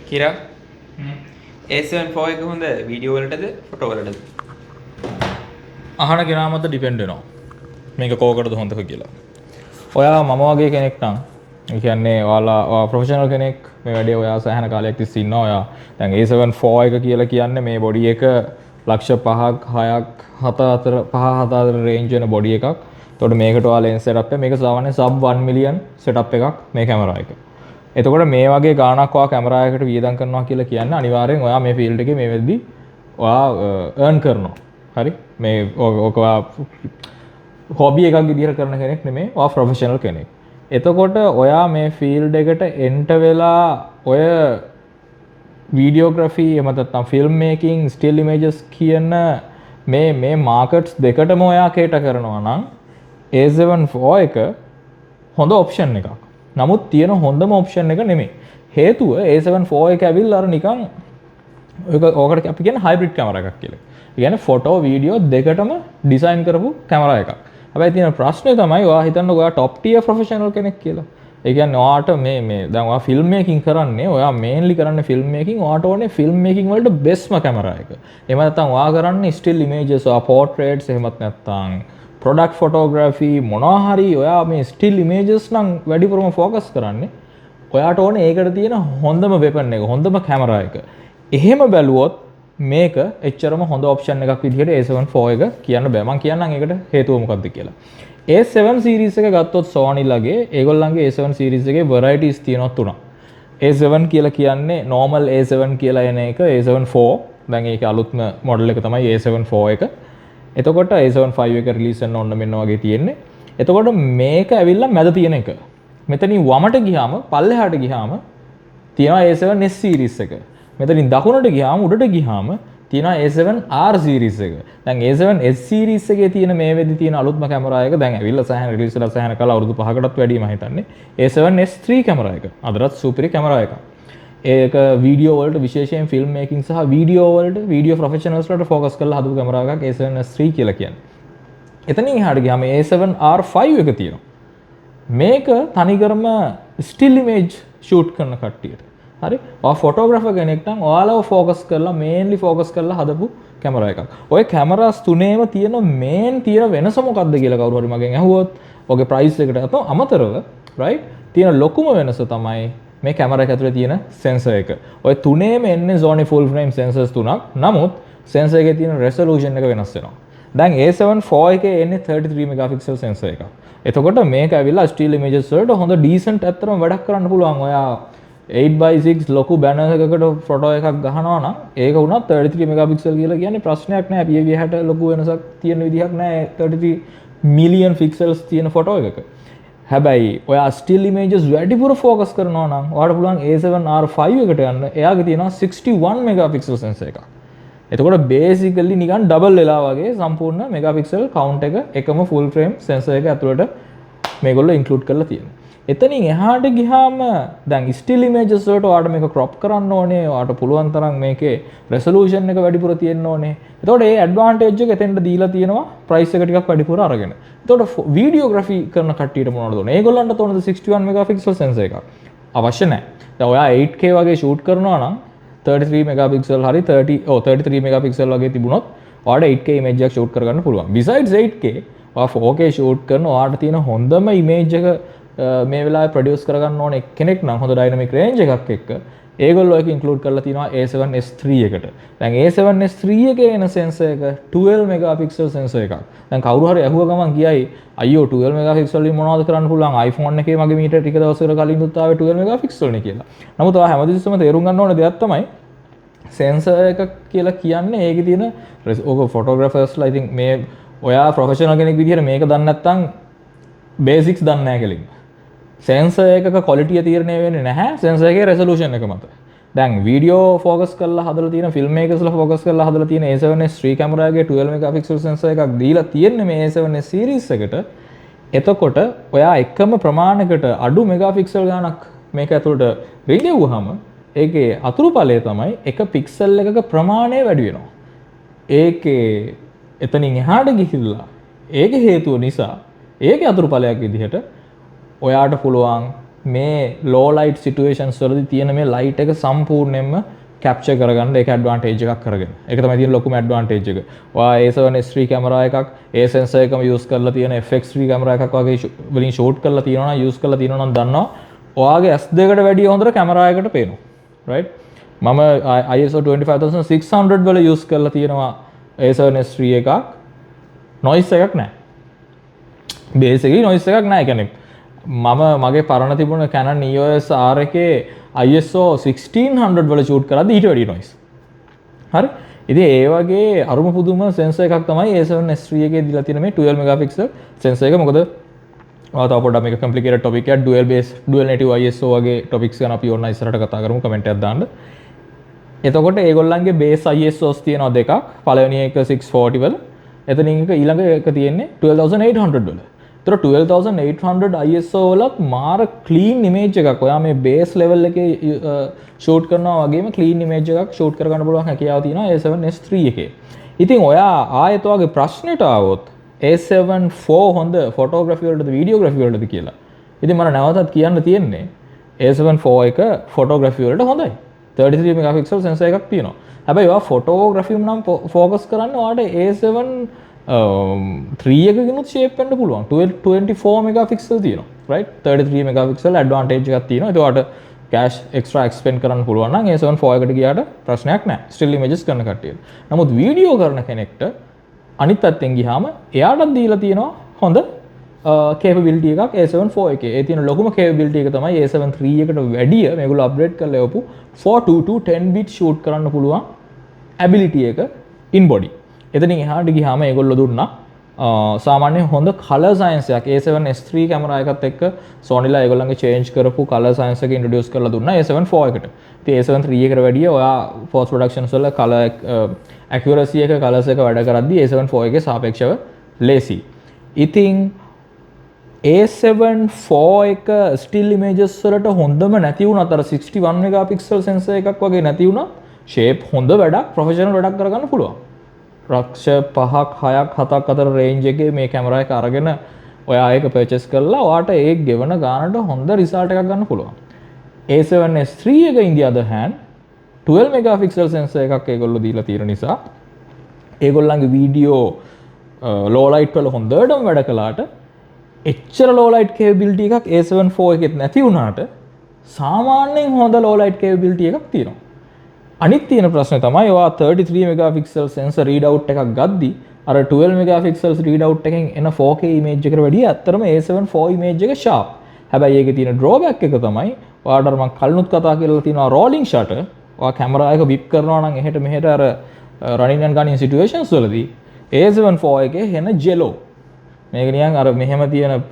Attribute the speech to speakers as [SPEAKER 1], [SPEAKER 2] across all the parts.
[SPEAKER 1] කිරා A7 IV එක හොඳ video වලටද photo වලටද?
[SPEAKER 2] අහන කෙනා මත ඩිපෙන්ඩ් වෙනවා. මේක කෝකටද හොඳක කියලා. ඔයා මම වගේ කෙනෙක් නම් ඒ කියන්නේ ඔයාලා ප්‍රොෆෙෂනල් කෙනෙක් මේ වැඩේ ඔයා සෑහෙන කාලයක් තිස්සේ ඉන්නවා. ඔයා දැන් A7 IV එක කියලා කියන්නේ මේ බොඩි එක ලක්ෂ 5ක් 6ක් 7 අතර 5 7 අතර රේන්ජ් වෙන බොඩි එකක්. එතකොට මේකට ඔයා ලෙන්ස් සෙටප් එක මේක සාමාන්‍ය සබ් 1 මිලියන් සෙටප් එකක් මේ කැමරා එක. එතකොට මේ වගේ ගාණක් ඔයා කැමරා එකකට වියදම් කරනවා කියලා කියන්නේ අනිවාර්යෙන් ඔයා මේ ෆීල්ඩ් එකේ මේ වෙද්දි ඔයා earn කරනවා. හරි? මේ ඔක හොබි එකක් විදිහට කරන කෙනෙක් නෙමෙයි. ඔයා ප්‍රොෆෙෂනල් කෙනෙක්. එතකොට ඔයා මේ ෆීල්ඩ් එකට එන්ටර් වෙලා ඔය වීඩියෝග්‍රැෆි එහෙම නැත්නම් ෆිල්ම් මේකින් ස්ටිල් ඉමේජස් කියන මේ මාකට්ස් දෙකටම ඔයා කේටර් කරනවා නම් A7 IV එක හොඳ ඔප්ෂන් එකක්. නමුත් තියෙන හොඳම ඔප්ෂන් එක නෙමෙයි. හේතුව A7 IV එක ඇවිල්ලා අර නිකන් ඕකට අපි කියන්නේ හයිබ්‍රිඩ් කැමරා එකක් කියලා. ඒ කියන්නේ ෆොටෝ වීඩියෝ දෙකටම ඩිසයින් කරපු කැමරා එකක්. හැබැයි තියෙන ප්‍රශ්නේ තමයි ඔයා හිතන්නේ ඔයා টপ ටියර් ප්‍රොෆෙෂනල් කෙනෙක් කියලා. ඒ කියන්නේ ඔයාට මේ දැන් ඔයා ෆිල්ම් මේකින් කරන්නේ ඔයා මේන්ලි කරන්නේ ෆිල්ම් මේකින් ඔයාට ඕනේ ෆිල්ම් මේකින් වලට බෙස්ට්ම කැමරා එක. එහෙම නැත්නම් ඔයා කරන්නේ ස්ටිල් ඉමේජස් ඔයා පෝර්ට්‍රේට්ස් එහෙමත් නැත්නම් ප්‍රොඩක්ට් ෆොටෝග්‍රැෆි මොනවා හරි ඔයා මේ ස්ටිල් ඉමේජස් නම් වැඩිපුරම ફોකස් කරන්නේ ඔයාට ඕනේ ඒකට තියෙන හොඳම වෙපන් එක හොඳම කැමරා එක. එහෙම බැලුවොත් මේක එච්චරම හොඳ ඔප්ෂන් එකක් විදිහට A7 IV එක කියන්න බෑ. මම කියන්නම් ඒකට හේතුව මොකක්ද කියලා. A7 series එක ගත්තොත් Sony ලගේ ඒගොල්ලන්ගේ A7 series එකේ varieties තියෙනවා තුනක්. A7 කියලා කියන්නේ normal A7 කියලා එන එක A7 IV. දැන් ඒක අලුත්ම මොඩල් එක තමයි A7 IV එක. එතකොට A7 V එක රිලීස් වෙන්න ඕන මෙන්න වගේ තියෙන්නේ. එතකොට මේක ඇවිල්ලා මැද තියෙන එක. මෙතනින් වමට ගියාම පල්ලෙහාට ගියාම තියෙනවා A7S series එක. මෙතනින් දකුණට ගියාම උඩට ගියාම තියෙනවා A7R series එක. දැන් A7S series එකේ තියෙන මේ වෙද්දි තියෙන අලුත්ම කැමරා එක දැන් ඇවිල්ලා සෑහෙන රිලීස් වෙලා සෑහෙන කාල අවුරුදු 5කටත් වැඩි මම හිතන්නේ A7S3 කැමරා එක. අදටත් සුපිරි කැමරා එකක්. ඒක වීඩියෝ වලට විශේෂයෙන් ෆිල්ම් මේකින් සහ වීඩියෝ වලට වීඩියෝ ප්‍රොෆෙෂනල්ස් වලට ફોකස් කරලා හදපු කැමරා එකක් A7S3 කියලා කියන්නේ. එතනින් එහාට ගියාම A7R5 එක තියෙනවා. මේක තනිකරම ස්ටිල් ඉමේජ් ෂූට් කරන කට්ටියට. හරි? ඔයා ෆොටෝග්‍රැෆර් කෙනෙක් නම් ඔයාලව ફોකස් කරලා මේන්ලි ෆෝකස් කරලා හදපු කැමරා එකක්. ඔය කැමරාස් තුනේම තියෙන මේන් තියෙන වෙනස මොකක්ද කියලා කවුරු හරි මගෙන් අහුවොත් ඔගේ ප්‍රයිස් එකට අමතරව රයිට් තියෙන ලොකුම වෙනස තමයි මේ කැමරා එක ඇතුලේ තියෙන සෙන්සර් එක. ඔය තුනේම එන්නේ Sony full frame sensors තුනක්. නමුත් සෙන්සර් එකේ තියෙන resolution එක වෙනස් වෙනවා. දැන් A7 IV එකේ එන්නේ 33 megapixel sensor එකක්. එතකොට මේක ඇවිල්ලා still images වලට හොඳ decent ඇත්තටම වැඩක් කරන්න පුළුවන්. ඔයා 8x6 ලොකු බැනර් එකකට ෆොටෝ එකක් ගහනවා නම් ඒක වුණත් 33 megapixel කියලා කියන්නේ ප්‍රශ්නයක් නෑ. PAV 60 ලොකු වෙනසක් තියෙන විදිහක් නෑ 33 million pixels තියෙන ෆොටෝ එකක. හැබැයි ඔයා ස්ටිල් ඉමේජස් වැඩිපුර ෆෝකස් කරනවා නම් ඔයාලට පුළුවන් A7R5 එකට යන්න. එයාගේ තියෙනවා 61 megapixel sensor එකක්. එතකොට බේසිකලි නිකන් ඩබල් වෙලා වගේ සම්පූර්ණ මෙගාපික්සල් කවුන්ට් එක එකම ෆුල් ෆ්‍රේම් සෙන්සර් එක ඇතුළට මේගොල්ලෝ ඉන්ක්ලූඩ් කරලා තියෙනවා. එතනින් එහාට ගියාම දැන් ස්ටිල් ඉමේජස් වලට ඔයාලට මේක ක්‍රොප් කරන්න ඕනේ. ඔයාලට පුළුවන් තරම් මේකේ රෙසලූෂන් එක වැඩිපුර තියෙන්න ඕනේ. එතකොට ඒ ඇඩ්වාන්ටේජ් එක එතෙන්ට දීලා තියෙනවා ප්‍රයිස් එක ටිකක් වැඩිපුර අරගෙන. එතකොට වීඩියෝග්‍රැෆි කරන කට්ටියට මොනවද ඕනේ? ඒගොල්ලන්ට තෝරන 61 megapixel sensor එකක් අවශ්‍ය නැහැ. දැන් ඔයා 8K වගේ ෂූට් කරනවා නම් 33 megapixel හරි 33 megapixel වගේ තිබුණොත් ඔයාලට 8K image එකක් ෂූට් කරගන්න පුළුවන්. Besides 8K ඔයා 4K ෂූට් කරන ඔයාලට තියෙන හොඳම image එක මේ වෙලාවේ ප්‍රොඩියුස් කරගන්න ඕන කෙනෙක් නම් හොඳ ඩයිනමික් රේන්ජ් එකක් එක්ක ඒගොල්ලෝ ඒක ඉන්ක්ලූඩ් කරලා තියෙනවා A7S3 එකට. දැන් A7S3 එකේ එන සෙන්සර් එක 12 megapixel සෙන්සර් එකක්. දැන් කවුරු හරි අහුව ගමන් ගියයි අයියෝ 12 megapixel වලින් මොනවද කරන්න පුළුවන් iPhone එකේ මගේ මීටර් ටික දවසකට කලින් දුත් ආවේ 12 megapixel නේ කියලා. නමුත් ඔයා හැමදෙස්සම තේරුම් ගන්න ඕන දෙයක් තමයි සෙන්සර් එක කියලා කියන්නේ ඒකේ තියෙන ඕක ෆොටෝග්‍රැෆර්ස්ලා ඉතින් මේ ඔයා ප්‍රොෆෙෂනල් කෙනෙක් විදිහට මේක දන්නේ නැත්නම් බේසික්ස් දන්නේ නැහැ කෙලින්. සෙන්සර් එකක ක්වොලිටිය තීරණය වෙන්නේ නැහැ සෙන්සර් එකේ රෙසලූෂන් එක මත. දැන් වීඩියෝ ફોකස් කරලා හදලා තියෙන ෆිල්ම් මේකර්ස්ලා ફોකස් කරලා හදලා තියෙන A7S3 කැමරාවේ 12 megapixel සෙන්සර් එකක් දීලා තියෙන්නේ මේ A7S series එකට. එතකොට ඔයා එකම ප්‍රමාණයකට අඩු මෙගාපික්සල් ගාණක් මේක ඇතුළට රිංගෙව්වහම ඒකේ අතුරුඵලය තමයි එක පික්සල් එකක ප්‍රමාණය වැඩි වෙනවා. ඒකේ එතනින් එහාට ගිහිල්ලා ඒකේ හේතුව නිසා ඒකේ අතුරුඵලයක් විදිහට ඔයාට පුළුවන් මේ low light situations වලදී තියෙන මේ light එක සම්පූර්ණයෙන්ම capture කරගන්න ඒක advantage එකක් කරගෙන. ඒක තමයි තියෙන ලොකුම advantage එක. ඔයා A7S3 කැමරා එකක් ඒ sensor එකම use කරලා තියෙන FX3 කැමරා එකක් වගේ වලින් shoot කරලා තියෙනවා නම් use කරලා තියෙනවා නම් දන්නවා ඔයාගේ S2කට වැඩිය හොඳට කැමරා එකකට පේනවා. right? මම ISO 25600 වල use කරලා තියෙනවා A7S3 එකක් noise එකක් නැහැ. basically noise එකක් නැහැ. කියන්නේ මම මගේ පරණ තිබුණ Canon EOS R එකේ ISO 1600 වල shoot කරද්දී ඊට වැඩිය noise. හරි? ඉතින් ඒ වගේ අරුම පුදුම sensor එකක් තමයි A7S3 එකේ දීලා තියෙන මේ 12 megapixel sensor එක. මොකද ඔයා තව පොඩ්ඩක් මේක complicated topic එකක් dual native ISO වගේ topics ගැන අපි ඕන ඉස්සරහට කතා කරමු comment එකක් දාන්න. එතකොට ඒගොල්ලන්ගේ base ISOs තියෙනවා දෙකක්. පළවෙනි එක 640 වල. එතනින් එක ඊළඟ එක තියෙන්නේ 12800 වල. तर 12800 ISO වලත් මාර clean image එකක්. ඔයා මේ base level එකේ shoot කරනවා වගේම clean image එකක් shoot කර ගන්න පුළුවන් හැකියාව තියෙනවා A7S3 එකේ. ඉතින් ඔයා ආයෙත් ඔයාගේ ප්‍රශ්නෙට ආවොත් A7 IV හොඳ photography වලටද videography වලටද කියලා. ඉතින් මම නැවතත් කියන්න තියෙන්නේ A7 IV එක photography වලට හොඳයි. 33 megapixel sensor එකක් තියෙනවා. හැබැයි ඔයා photography නම් focus කරන්න ඔයාට A7 3 එකකිනුත් shape වෙන්න පුළුවන්. 24 megapixel තියෙනවා. right? 33 megapixel advantage එකක් තියෙනවා. ඒක ඔයාට cache extra expend කරන්න පුළුවන් නම් A7 IV එකට ගියාට ප්‍රශ්නයක් නැහැ. still images කරන කට්ටියට. නමුත් වීඩියෝ කරන කෙනෙක්ට අනිත් පැත්තෙන් ගියාම එයාටත් දීලා තියෙනවා හොඳ capability එකක් A7 IV එකේ. ඒ තියෙන ලොකුම capability එක තමයි A7 III එකට වැඩිය මේගොල්ලෝ upgrade කරලා එවපු 422 10 bit shoot කරන්න පුළුවන් ability එක in body. එතනින් එහාට ගියාම ඒගොල්ලෝ දුන්නා සාමාන්‍යයෙන් හොඳ color science එකක් A7S3 කැමරා එකත් එක්ක Sonyලා ඒගොල්ලන්ගේ change කරපු color science එක introduce කරලා දුන්නා A7 IV එකට. ඉතින් A7 III එකට වැඩිය ඔයා post productions වල color accuracy එක colors එක වැඩ කරද්දී A7 IV එකේ සාපේක්ෂව ලේසි. ඉතින් A7 IV එක still images වලට හොඳම නැති වුණත් අර 61 megapixel sensor එකක් වගේ නැති වුණත් shape හොඳ වැඩක් professional වැඩක් කරගන්න පුළුවන්. රක්ෂ 5ක් 6ක් 7ක් අතර range එකේ මේ කැමරා එක අරගෙන ඔයා ඒක purchase කරලා ඔයාට ඒක ගෙවන ගානට හොඳ result එකක් ගන්න පුළුවන්. A7S3 එක in the other hand 12 megapixel sensor එකක් ඒගොල්ලෝ දීලා තියෙන නිසා ඒගොල්ලන්ගේ වීඩියෝ low light වල හොඳටම වැඩ කළාට එච්චර low light capability එකක් A7 IV එකෙත් නැති වුණාට සාමාන්‍යයෙන් හොඳ low light capability එකක් තියෙනවා. අනිත් තියෙන ප්‍රශ්නේ තමයි ඔයා 33 megapixel sensor readout එකක් ගද්දි අර 12 megapixel readout එකෙන් එන 4K image එකට වැඩිය ඇත්තටම A7 IV image එක sharp. හැබැයි ඒකේ තියෙන drawback එක තමයි ඔයාට මම කලිනුත් කතා කරලා තියෙනවා rolling shutter. ඔයා කැමරා එක whip කරනවා නම් එහෙට මෙහෙට අර running and gunning situations වලදී A7 IV එකේ එන jello මේක නිකන් අර මෙහෙම තියෙන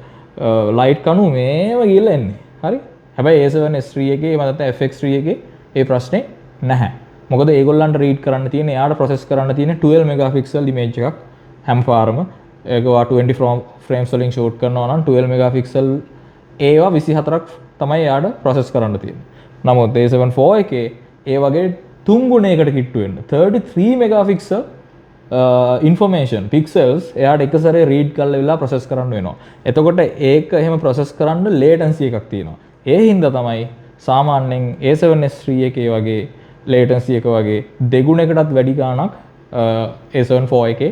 [SPEAKER 2] light කණු මේව ගිහලා එන්නේ. හරි? හැබැයි A7S3 එකේ මම නැත්නම් FX3 එකේ ඒ ප්‍රශ්නේ නැහැ. මොකද ඒගොල්ලන්ට රීඩ් කරන්න තියෙන එයාට ප්‍රොසෙස් කරන්න තියෙන 12 megapixel image එකක් හැම පාරම ඒක ඔයා 20 frames වලින් shoot කරනවා නම් 12 megapixel ඒවා 24ක් තමයි එයාට ප්‍රොසෙස් කරන්න තියෙන්නේ. නමුත් A7 IV එකේ ඒ වගේ තුන් ගුණයකට කිට්ටු වෙන්න 33 megapixel information pixels එයාට එක සැරේ රීඩ් කරලා වෙලා ප්‍රොසෙස් කරන්න වෙනවා. එතකොට ඒක එහෙම ප්‍රොසෙස් කරන්න latency එකක් තියෙනවා. ඒ හින්දා තමයි සාමාන්‍යයෙන් A7S3 එකේ වගේ latency එක වගේ දෙගුණයකටත් වැඩි ගාණක් A7 IV එකේ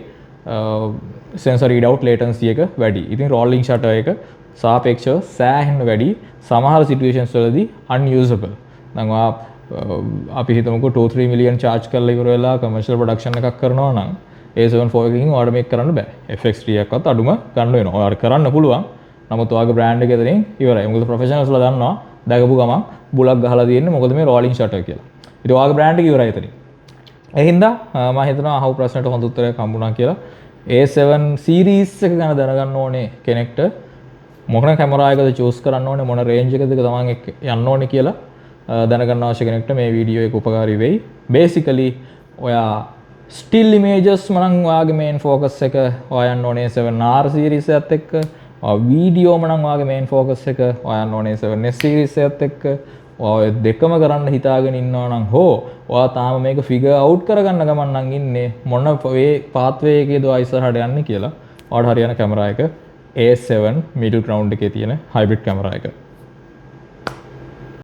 [SPEAKER 2] sensor readout latency එක වැඩි. ඉතින් rolling shutter එක සාපේක්ෂව සෑහෙන්න වැඩි. සමහර situations වලදී unusable. දැන් අපි හිතමුකෝ 2-3 million charge කරලා ඉවර වෙලා commercial production එකක් කරනවා නම් A7 IV එකකින් ඔයාලට මේක කරන්න බෑ. FX3 එකක්වත් අඩුම ගන්න වෙනවා. ඔයාලට කරන්න පුළුවන්. නමුත් ඔයාගේ brand එක එතනින් ඉවරයි. මොකද professionalsලා දන්නවා දැකපු ගමන් බුලක් ගහලා තියෙන්නේ මොකද මේ rolling shutter කියලා. ඉතින් ඔයාගේ brand එක ඉවරයි එතනින්. ඒ හින්දා මම හිතනවා අහපු ප්‍රශ්නට හොඳ උත්තරයක් හම්බුණා කියලා. A7 series එක ගැන දැනගන්න ඕනේ කෙනෙක්ට මොන කැමරා එකද choose කරන්න ඕනේ මොන range එකද තමන් යන්න ඕනේ කියලා දැනගන්න අවශ්‍ය කෙනෙක්ට මේ වීඩියෝ එක උපකාරී වෙයි. basically ඔයා still images මනම් ඔයාගේ main focus එක ඔයා යන්න ඕනේ 7R series එකත් එක්ක. වීඩියෝ මනම් ඔයාගේ main focus එක ඔයා යන්න ඕනේ 7S series එකත් එක්ක. ඔය දෙකම කරන්න හිතාගෙන ඉන්නවා නම් හෝ ඔයා තාම මේක figure out කරගන්න ගමන් නම් ඉන්නේ මොන pathway එකේද ඔයා ඉස්සරහට යන්නේ කියලා. ඔයාට හරියන කැමරා එක A7 middle ground එකේ තියෙන hybrid කැමරා එක.